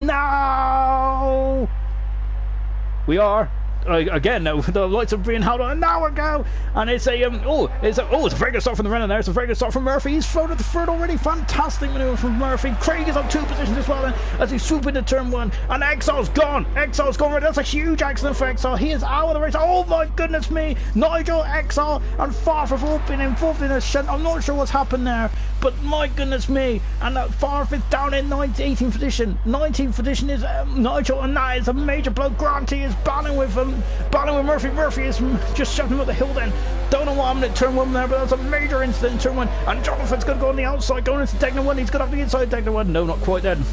No! We are. Again, no, the lights are being held on, and now we go, and it's a it's a very good start from the runner there. It's a very good start from Murphy. He's floated the third already. Fantastic maneuver from Murphy. Craig is on 2 positions as well, then, as he swoop into turn 1, and Exile's gone. Exile's gone. Right, that's a huge accident for Exile. He is out of the race. Oh my goodness me! Nigel, Exile, and Farf have all been involved in a shunt. I'm not sure what's happened there, but my goodness me! And Farf is down in 18th position. 19th position is Nigel, and that is a major blow. Granty is battling with Murphy. Murphy is just shoving him up the hill then. Don't know what happened at turn 1 there, but that's a major incident in turn 1. And Jonathan's going to go on the outside, going into Degner 1. He's going to have the inside Degner 1. No, not quite then.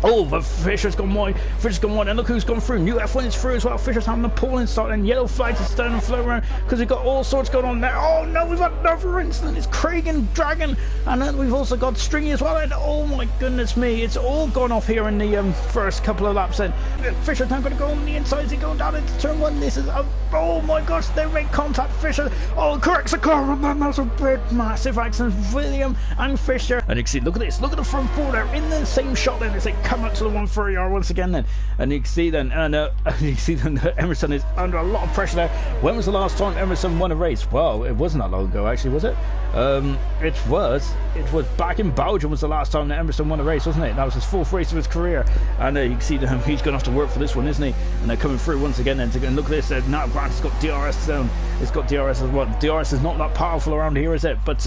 Oh, but Fisher's gone wide. Fisher's gone wide, and look who's gone through. New F1 is through as well. Fisher's having a pulling start, and yellow flags are starting to float around because we've got all sorts going on there. Oh no, we've got another incident. It's Craig and Dragon, and then we've also got Stringy as well. And oh my goodness me, it's all gone off here in the first couple of laps. Then Fisher's now going to go on the inside. He's going down into turn 1. This is oh my gosh, they make contact. Fisher, corrects the car, and then that's a big, massive accident. William and Fisher, and you can see, look at this. Look at the front four there in the same shot. Then as they come up to the 130 once again then, and you can see then, and you see then Emerson is under a lot of pressure there. When was the last time Emerson won a race? Well, it wasn't that long ago actually, was it? It was back in Belgium was the last time that Emerson won a race, wasn't it? That was his 4th race of his career, and you can see that he's going to have to work for this one, isn't he? And they're coming through once again then to go and look at this. Now Grant's got DRS down. It's got DRS as well. DRS is not that powerful around here, is it? But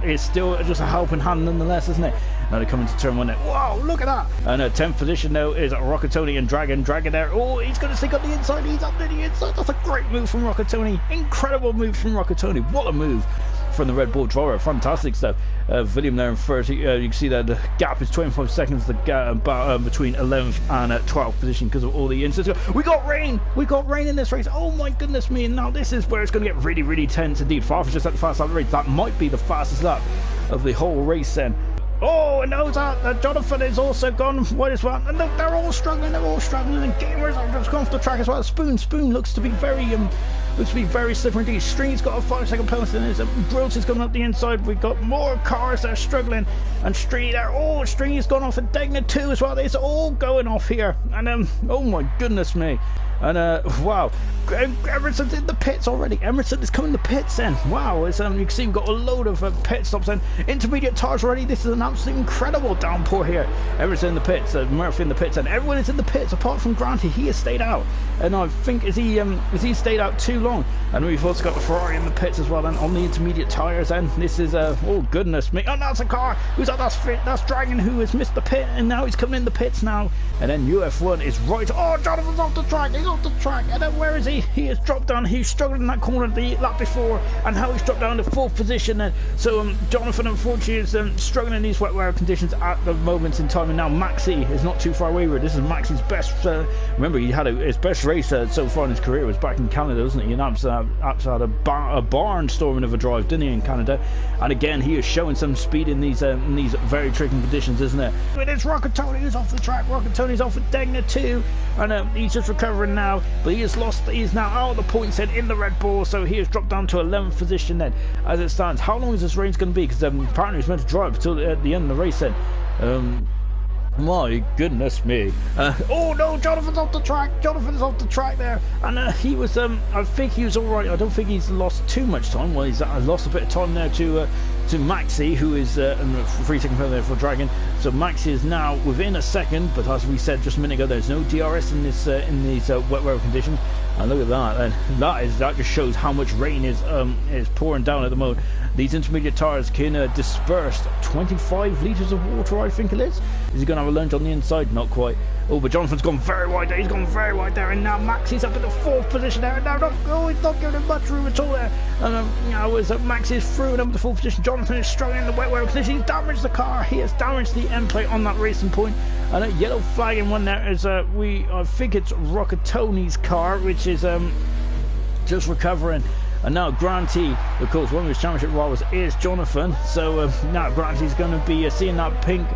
it's still just a helping hand nonetheless, isn't it? Now they come into turn 1 there. Wow, look at that! And 10th position now is Rockatoni and Dragon there. Oh, he's going to stick on the inside. He's up to the inside. That's a great move from Rockatoni. Incredible move from Rockatoni. What a move from the Red Bull driver. Fantastic stuff. William there in 30. You can see that the gap is 25 seconds. The gap between 11th and 12th position because of all the incidents. We got rain. We got rain in this race. Oh my goodness me! And now this is where it's going to get really, really tense indeed. Farf is just at the fast lap of the race. That might be the fastest lap of the whole race then. Oh, and knows that Jonathan is also gone wide as well, and look, they're all struggling, and Gamers are just gone off the track as well. Spoon looks to be very slippery indeed. Stringy's got a 5-second penalty, and Grills is coming up the inside. We've got more cars that are struggling, and Stringy there. Oh, Stringy's gone off, and Degner too as well. It's all going off here, and oh my goodness me. And wow, Emerson's in the pits already. Emerson is coming to pits then. Wow, it's you can see we've got a load of pit stops and intermediate tires already. This is an absolutely incredible downpour here. Emerson in the pits, Murphy in the pits, and everyone is in the pits apart from Granty. He has stayed out, and I think is he stayed out too long. And we've also got the Ferrari in the pits as well, and on the intermediate tires. And this is oh goodness me! Oh, that's a car. Who's that? That's Dragon, who has missed the pit, and now he's coming in the pits now. And then UF1 is right. Oh, Jonathan's off the track. He's off the track, and then where is he? He has dropped down. He struggled in that corner the lap before, and now he's dropped down to 4th position. And so Jonathan unfortunately is struggling in these wet weather conditions at the moment in time. And now Maxi is not too far away with it. This is Maxi's best. Remember, he had his best race so far in his career was back in Canada, wasn't he? And Abs had a barnstorming of a drive, didn't he, in Canada? And again, he is showing some speed in these very tricky conditions, isn't it? But it's Rockatoni who's off the track. Rockatoni's off with Degner too, and he's just recovering now. But he has lost. He is now out of the points head in the Red Bull, so he has dropped down to 11th position then, as it stands. How long is this race going to be? Because apparently he's meant to drive until at the end of the race then. My goodness me. Oh no, Jonathan's off the track. Jonathan's off the track there. And he was, I think he was alright. I don't think he's lost too much time. Well, he's lost a bit of time there to Maxi, who is 3 seconds further there for Dragon. So Maxi is now within a second, but as we said just a minute ago, there's no DRS in these wet weather conditions. And look at that, and that just shows how much rain is pouring down at the moment. These intermediate tires can disperse 25 litres of water, I think it is. Is he going to have a lunge on the inside? Not quite. Oh, but Jonathan's gone very wide there. He's gone very wide there, and now Maxi's up in the 4th position there. And now he's not giving him much room at all there. And as Max is through and up in the 4th position, Jonathan is struggling in the wet weather conditions. He's damaged the car. He has damaged the end plate on that racing point. And a yellow flag in one there is I think it's Rockatoni's car, which is just recovering. And now Granty, of course, one of his championship rivals is Jonathan. So now Granty's going to be seeing that pink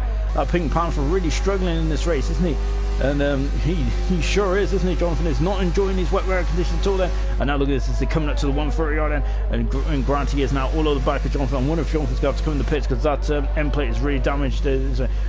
Panther really struggling in this race, isn't he? And he sure is, isn't he? Jonathan is not enjoying these wet weather conditions at all there. And now look at this, as they're coming up to the 130 yard end, and Granty is now all over the back of Jonathan. I wonder if Jonathan's going to have to come in the pits, because that end plate is really damaged.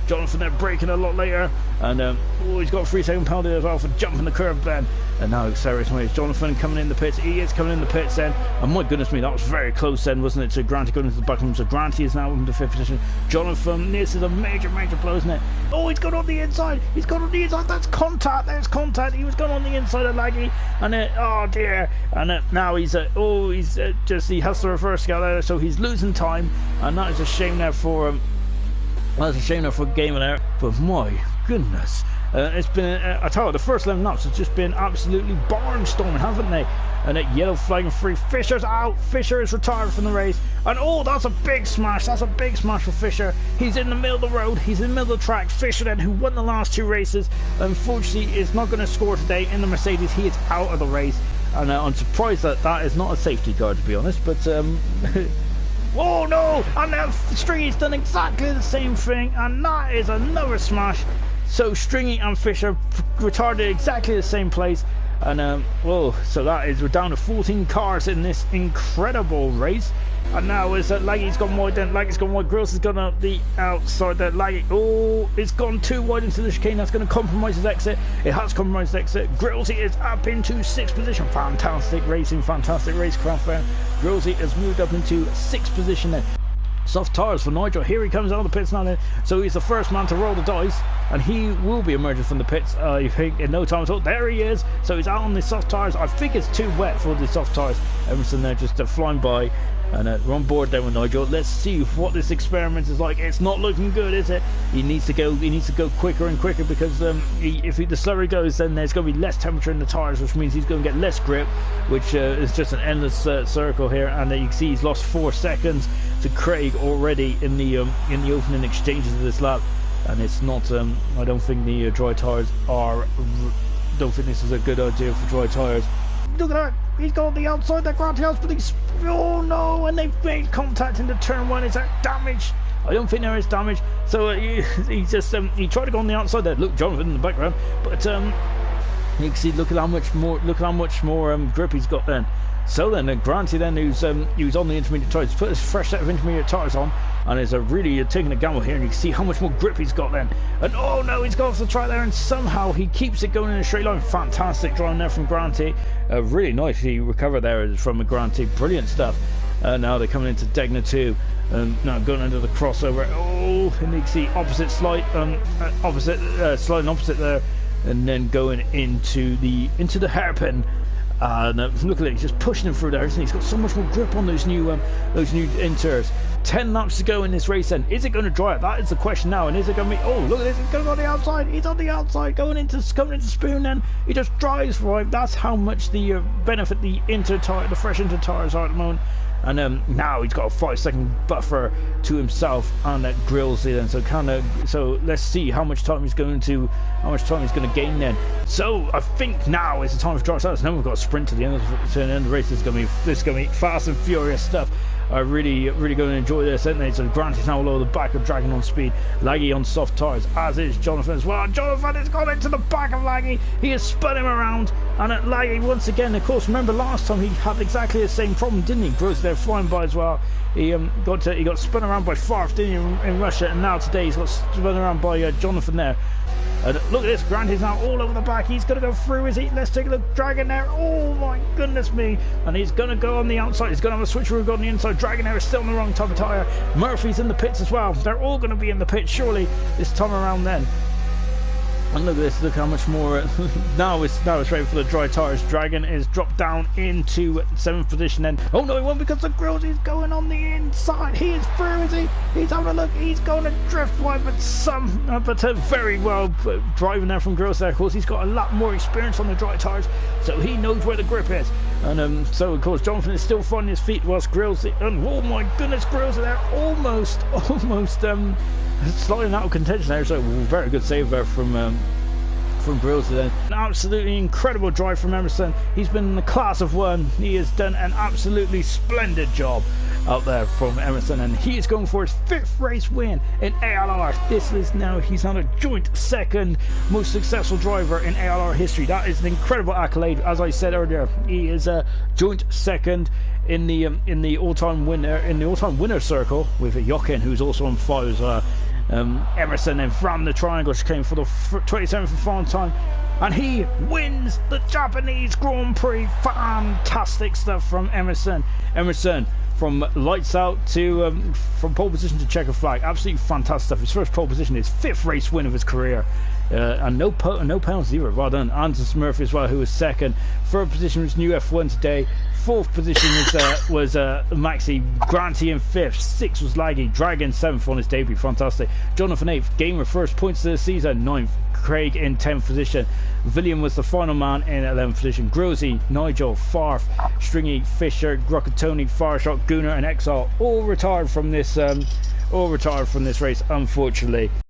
Jonathan there braking a lot later, and he's got a 3-second penalty as well for jumping the curb then. And now accelerating away. Jonathan coming in the pits. He is coming in the pits then. And my goodness me, that was very close then, wasn't it, to Granty going into the back room. So Granty is now in the 5th position. Jonathan, this is a major blow, isn't it? Oh, he's gone on the inside. He's gone on the inside. That's contact. There's contact. He was gone on the inside of Laggy. And oh dear. And now he has to reverse go there. So he's losing time. And that is a shame there for that's a shame there for Gamer there. But my goodness. It's been, I tell you, the first 11 laps has just been absolutely barnstorming, haven't they? And yellow flag and free. Fisher's out. Fisher is retired from the race. And oh, that's a big smash. That's a big smash for Fisher. He's in the middle of the road. He's in the middle of the track. Fisher then, who won the last 2 races, unfortunately is not going to score today in the Mercedes. He is out of the race. And I'm surprised that that is not a safety car, to be honest. But oh no! And now Stringy's done exactly the same thing. And that is another smash. So Stringy and Fisher retarded exactly the same place, and so that is, we're down to 14 cars in this incredible race. And now is that Laggy's gone wide, then Laggy's gone wide, Grills has gone up the outside there. Laggy, oh, it's gone too wide into the chicane. That's going to compromise his exit. It has compromised his exit. Grillsy is up into 6th position. Fantastic racing, fantastic racecraft there. Grillsy has moved up into 6th position there. Soft tires for Nigel. Here he comes out of the pits now then. So he's the first man to roll the dice, and he will be emerging from the pits, I think, in no time at all. There he is. So he's out on the soft tires. I think it's too wet for the soft tires. Emerson there just flying by. And we're on board there with Nigel. Let's see what this experiment is like. It's not looking good, is it? He needs to go quicker and quicker, because if the slower he goes, then there's going to be less temperature in the tires, which means he's going to get less grip, which is just an endless circle here. And you can see he's lost 4 seconds to Craig already in the opening exchanges of this lap. And it's not. I don't think the dry tires are. Don't think this is a good idea for dry tires. Look at that. He's got on the outside there, Granty House, but he's, oh no, and they've made contact into turn 1. Is there damage? I don't think there is damage. So he just he tried to go on the outside there. Look, Jonathan in the background, but you can see, look at how much more grip he's got then. So then Granty then, who's on the intermediate tires, put this fresh set of intermediate tires on, and is really taking a gamble here, and you can see how much more grip he's got then. And oh no, he's got off the track there, and somehow he keeps it going in a straight line. Fantastic driving there from Granty. Really nicely recovered there from Granty. Brilliant stuff. Now they're coming into Degner 2, and now going into the crossover. Oh, and you can see opposite slide, sliding opposite there, and then going into the hairpin. Look at it, he's just pushing him through there, isn't he? He's got so much more grip on those new inters. 10 laps to go in this race then. Is it going to dry out? That is the question now. And is it going to be, oh, look at this, he's going on the outside. He's on the outside, going into Spoon then. He just drives right. That's how much the benefit the fresh inter tires are at the moment. And now he's got a 5-second buffer to himself and that grills it. And so let's see how much time he's going to gain then. So I think now is the time for dry tires. Now we've got a sprint to the end of the race. This is going to be fast and furious stuff. I really going to enjoy this, aren't they? So Grant is now all over the back of Dragon on speed. Laggy on soft tires, as is Jonathan as well. Jonathan has gone into the back of Laggy. He has spun him around, and at Laggy once again, of course, remember last time he had exactly the same problem, didn't he? Bruce there flying by as well. He got spun around by Farf, didn't he, in Russia, and now today he's got spun around by Jonathan there. Look at this, Grant is now all over the back. He's going to go through, is he? Let's take a look. Dragon there. Oh my goodness me. And he's going to go on the outside. He's going to have a switcheroo on the inside. Dragon there is still on the wrong type of tyre. Murphy's in the pits as well. They're all going to be in the pits surely this time around then. And look at this, look how much more now it's ready for the dry tyres. Dragon is dropped down into 7th position then. Oh no, he won't, because the grills is going on the inside. He is through, is he? He's having a look, he's going to drift wide, but very well driving there from Grills there. Of course, he's got a lot more experience on the dry tyres, so he knows where the grip is. And so of course Jonathan is still finding his feet whilst Grills, and oh my goodness, Grills are there almost sliding out of contention there. So very good save there from from Grills then. An absolutely incredible drive from Emerson. He's been in the class of one. He has done an absolutely splendid job out there from Emerson, and he is going for his 5th race win in ALR. This is now, he's on a joint 2nd most successful driver in ALR history. That is an incredible accolade. As I said earlier, he is a joint 2nd in the all-time winner circle with Jochen, who's also on 5 as well. Emerson then ran the triangles, came for the 27th and final time, and he wins the Japanese Grand Prix. Fantastic stuff from Emerson. Emerson from lights out to from pole position to checker flag, absolutely fantastic stuff. His first pole position, his 5th race win of his career, and no penalties either. Well done. Anders Murphy as well, who was 2nd. 3rd position was new F1 today. 4th position was Maxi Granty in 5th. 6th was Laggy. Dragon 7th on his debut. Fantastic. Jonathan 8th. Gamer 1st points of the season. 9th. Craig in 10th position. William was the final man in 11th position. Grosy, Nigel, Farf, Stringy, Fisher, Grockatoni, Farshot, Gunnar and Exile all retired from this race, unfortunately.